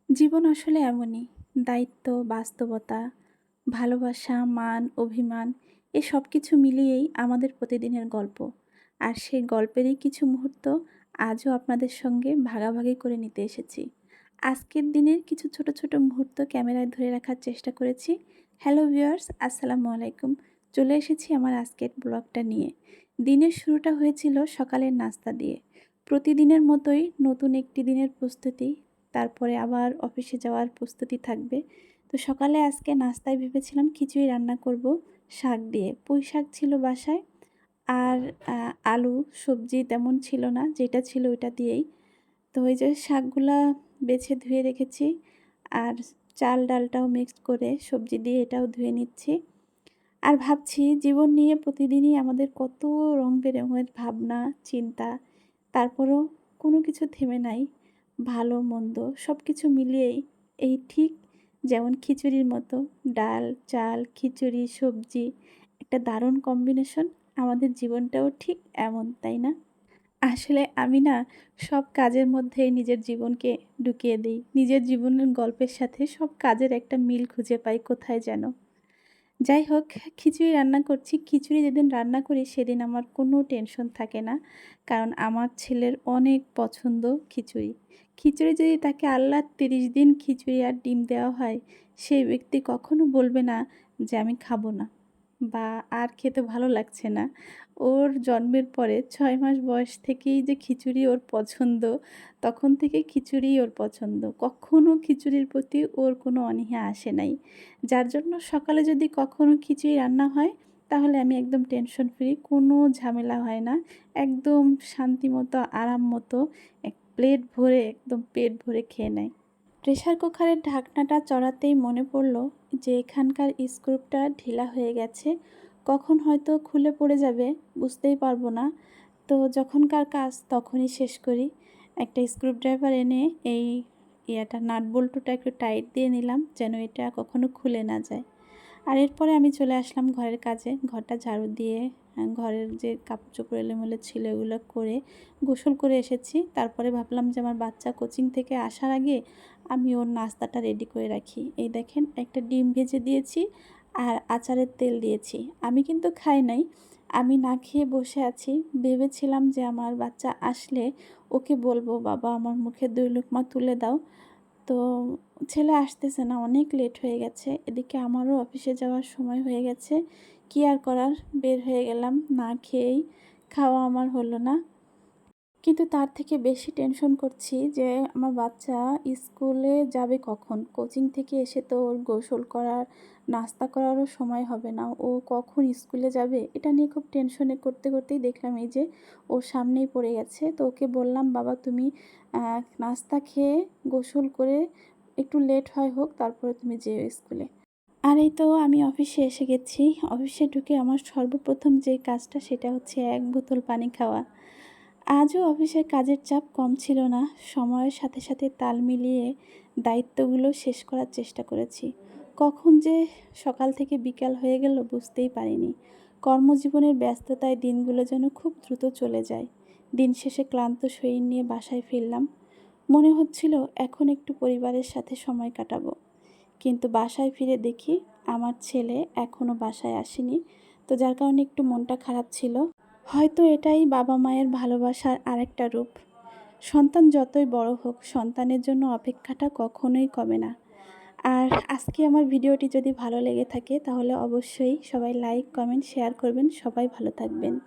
জীবন আসলে এমনই। দায়িত্ব, বাস্তবতা, ভালোবাসা, মান, অভিমান এ সবকিছু মিলিয়েই আমাদের প্রতিদিনের গল্প। আর সেই গল্পেরই কিছু মুহূর্ত আজও আপনাদের সঙ্গে ভাগাভাগি করে নিতে এসেছি। আজকের দিনের কিছু ছোট, ছোট মুহূর্ত ক্যামেরায় ধরে রাখার চেষ্টা করেছি। হ্যালো ভিউয়ার্স, আসসালামু আলাইকুম। চলে এসেছি আমার আজকের ব্লগটা নিয়ে। দিনের শুরুটা হয়েছিল সকালের নাস্তা দিয়ে। প্রতিদিনের মতোই নতুন একটি দিনের প্রস্তুতি, তারপরে আবার অফিসে যাওয়ার প্রস্তুতি থাকবে। তো সকালে আজকে নাস্তায় ভেবেছিলাম খিচুড়ি রান্না করব শাক দিয়ে। পুঁই শাক ছিল বাসায়, আর আলু, সবজি তেমন ছিল না, যেটা ছিল ওইটা দিয়েই। তো ওই যে শাকগুলা বেছে ধুয়ে রেখেছি, আর চাল ডালটাও মিক্সড করে সবজি দিয়ে এটাও ধুয়ে নিচ্ছি। আর ভাবছি জীবন নিয়ে প্রতিদিনই আমাদের কত রং বেরঙের ভাবনা, চিন্তা, তারপরও কোনো কিছু থেমে নাই। ভালো মন্দ সব কিছু মিলিয়েই এই ঠিক যেমন খিচুড়ির মতো ডাল, চাল, খিচুড়ি, সবজি একটা দারুণ কম্বিনেশন। আমাদের জীবনটাও ঠিক এমন, তাই না? আসলে আমি না সব কাজের মধ্যেই নিজের জীবনকে ঢুকিয়ে দেই। নিজের জীবনের গল্পের সাথে সব কাজের একটা মিল খুঁজে পাই কোথায় যেন। যাই হোক, খিচুড়ি রান্না করছি। খিচুড়ি যেদিন রান্না করি সেদিন আমার কোনো টেনশন থাকে না। কারণ আমার ছেলের অনেক পছন্দ খিচুড়ি। খিচুড়ি যদি তাকে আল্লাহ ৩০ দিন খিচুড়ি আর ডিম দেওয়া হয়, সেই ব্যক্তি কখনো বলবে না যে আমি খাবো না বা আর খেতে ভালো লাগছে না। ওর জন্মের পরে ৬ মাস বয়স থেকেই যে খিচুড়ি ওর পছন্দ, তখন থেকে খিচুড়িই ওর পছন্দ। কখনো খিচুড়ির প্রতি ওর কোনো অনীহা আসে নাই। যার জন্য সকালে যদি কখনো খিচুড়ি রান্না হয়, তাহলে আমি একদম টেনশন ফ্রি, কোনো ঝামেলা হয় না। একদম শান্তিমতো, আরাম মতো এক প্লেট ভরে, একদম পেট ভরে খেয়ে নেয়। প্রেসার কুকারের ঢাকনাটা চড়াতেই মনে পড়ল যে এখানকার স্ক্রুপটা ঢিলা হয়ে গেছে। কখন হয়তো খুলে পড়ে যাবে বুঝতেই পারবো না। তো যখনকার কাজ তখনই শেষ করি। একটা স্ক্রুড্রাইভার এনে এই নাট বল্টুটা একটু টাইট দিয়ে নিলাম যেন এটা কখনো খুলে না যায়। আর এরপরে আমি চলে আসলাম ঘরের কাজে। ঘরটা ঝাড়ু দিয়ে ঘরের যে কাপড় চোপড় এলোমেলো ছিল এগুলো করে গোসল করে এসেছি। তারপরে ভাবলাম যে আমার বাচ্চা কোচিং থেকে আসার আগে আমি ওর নাস্তাটা রেডি করে রাখি। এই দেখেন, একটা ডিম ভেজে দিয়েছি আর আচারের তেল দিয়েছি। আমি কিন্তু খাই নাই, আমি না খেয়ে বসে আছি। ভেবেছিলাম যে আমার বাচ্চা আসলে ওকে বলবো, বাবা আমার মুখে ২ লুকমা তুলে দাও। তো ছেলে আসতেছে না, অনেক লেট হয়ে গেছে। এদিকে আমারও অফিসে যাওয়ার সময় হয়ে গেছে। কী আর করার, বের হয়ে গেলাম না খেয়েই। খাওয়া আমার হলো না। কিন্তু তার থেকে বেশি টেনশন করছি যে আমার বাচ্চা স্কুলে যাবে কখন? কোচিং থেকে এসে তো ওর গোসল করার, নাস্তা করারও সময় হবে না। ও কখন স্কুলে যাবে? এটা নিয়ে খুব টেনশনে করতে, করতেই দেখলাম এই যে ওর সামনেই পড়ে গেছে। তো ওকে বললাম, "বাবা তুমি নাস্তা খেয়ে গোসল করে একটু লেট হয় হোক, তারপরে তুমি যেও স্কুলে।" আর এই তো আমি অফিসে এসে গেছি। অফিসে ঢুকে আমার সর্বপ্রথম যে কাজটা সেটা হচ্ছে ১ বোতল পানি খাওয়া। আজও অফিসের কাজের চাপ কম ছিল না। সময়ের সাথে, সাথে তাল মিলিয়ে দায়িত্বগুলো শেষ করার চেষ্টা করেছি। কখন যে সকাল থেকে বিকাল হয়ে গেল বুঝতেই পারিনি। কর্মজীবনের ব্যস্ততায় দিনগুলো যেন খুব দ্রুত চলে যায়। দিন শেষে ক্লান্ত শরীর নিয়ে বাসায় ফিরলাম। মনে হচ্ছিল এখন একটু পরিবারের সাথে সময় কাটাবো। কিন্তু বাসায় ফিরে দেখি আমার ছেলে এখনও বাসায় আসেনি। তো যার কারণে একটু মনটা খারাপ ছিল। হয়তো এটাই বাবা মায়ের ভালোবাসার আরেকটা রূপ। সন্তান যতই বড় হোক, সন্তানের জন্য অপেক্ষাটা কখনোই কমে না। আর আজকে আমার ভিডিওটি যদি ভালো লেগে থাকে তাহলে অবশ্যই সবাই লাইক, কমেন্ট, শেয়ার করবেন। সবাই ভালো থাকবেন।